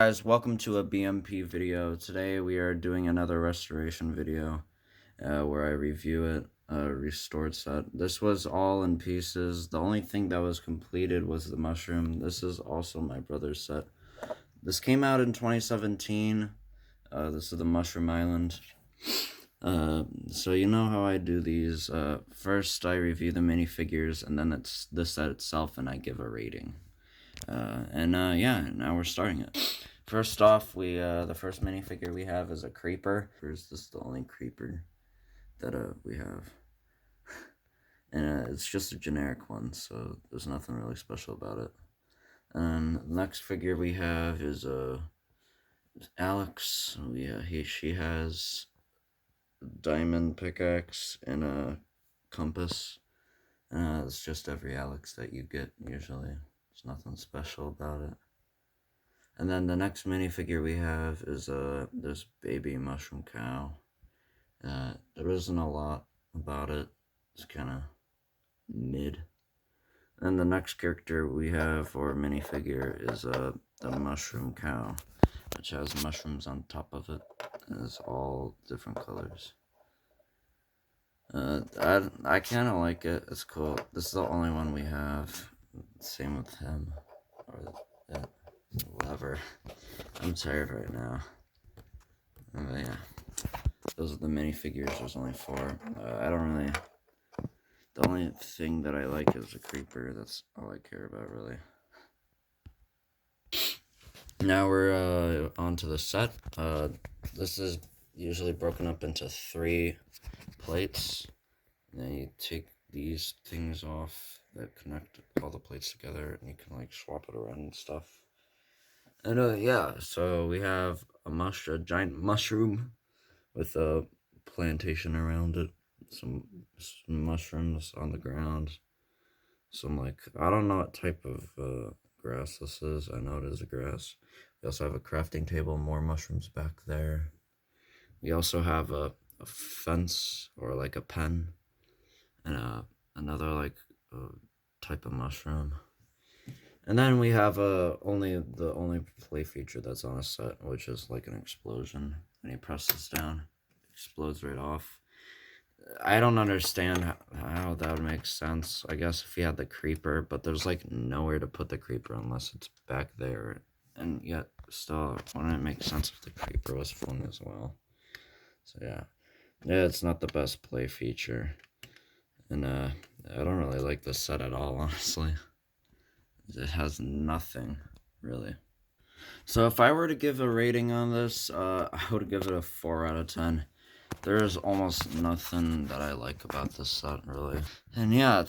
Guys, welcome to a B.M.P video. Today we are doing another restoration video where I review it, restored set. This was all in pieces. The only thing that was completed was the mushroom. This is also my brother's set. This came out in 2017. This is the Mushroom Island. So you know how I do these. First I review the minifigures, and then it's the set itself, and I give a rating. Yeah, now we're starting it. First off, the first minifigure we have is a creeper. This is the only creeper that we have. And it's just a generic one, so there's nothing really special about it. And the next figure we have is Alex. She has a diamond pickaxe and a compass. It's just every Alex that you get usually. There's nothing special about it. And then the next minifigure we have is this baby mushroom cow. There isn't a lot about it. It's kind of mid. And the next character we have, or minifigure, is the mushroom cow, which has mushrooms on top of it. And it's all different colors. I kind of like it. It's cool. This is the only one we have. Same with him. Or whatever. I'm tired right now. Yeah. Those are the minifigures. There's only 4. I don't really... The only thing that I like is the creeper. That's all I care about, really. Now we're on to the set. This is usually broken up into 3 plates. And then you take these things off that connect all the plates together, and you can like swap it around and stuff. And yeah, so we have a giant mushroom with a plantation around it, some mushrooms on the ground, some I don't know what type of grass this is. I know it is a grass. We also have a crafting table, more mushrooms back there. We also have a fence, or like a pen, and another type of mushroom. And then we have the only play feature that's on a set, which is like an explosion. When you press this down, it explodes right off. I don't understand how that would make sense. I guess if you had the creeper, but there's like nowhere to put the creeper unless it's back there. And yet, still, wouldn't it make sense if the creeper was flung as well? So yeah, it's not the best play feature. And I don't really like this set at all, honestly. It has nothing, really. So if I were to give a rating on this, I would give it a 4 out of 10. There's almost nothing that I like about this set, really. And yeah,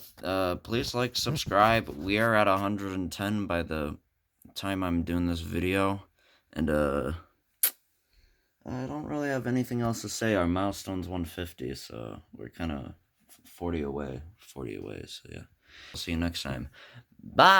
please like, subscribe. We are at 110 by the time I'm doing this video. And I don't really have anything else to say. Our milestone's 150, so we're kind of 40 away. So yeah. I'll see you next time. Bye!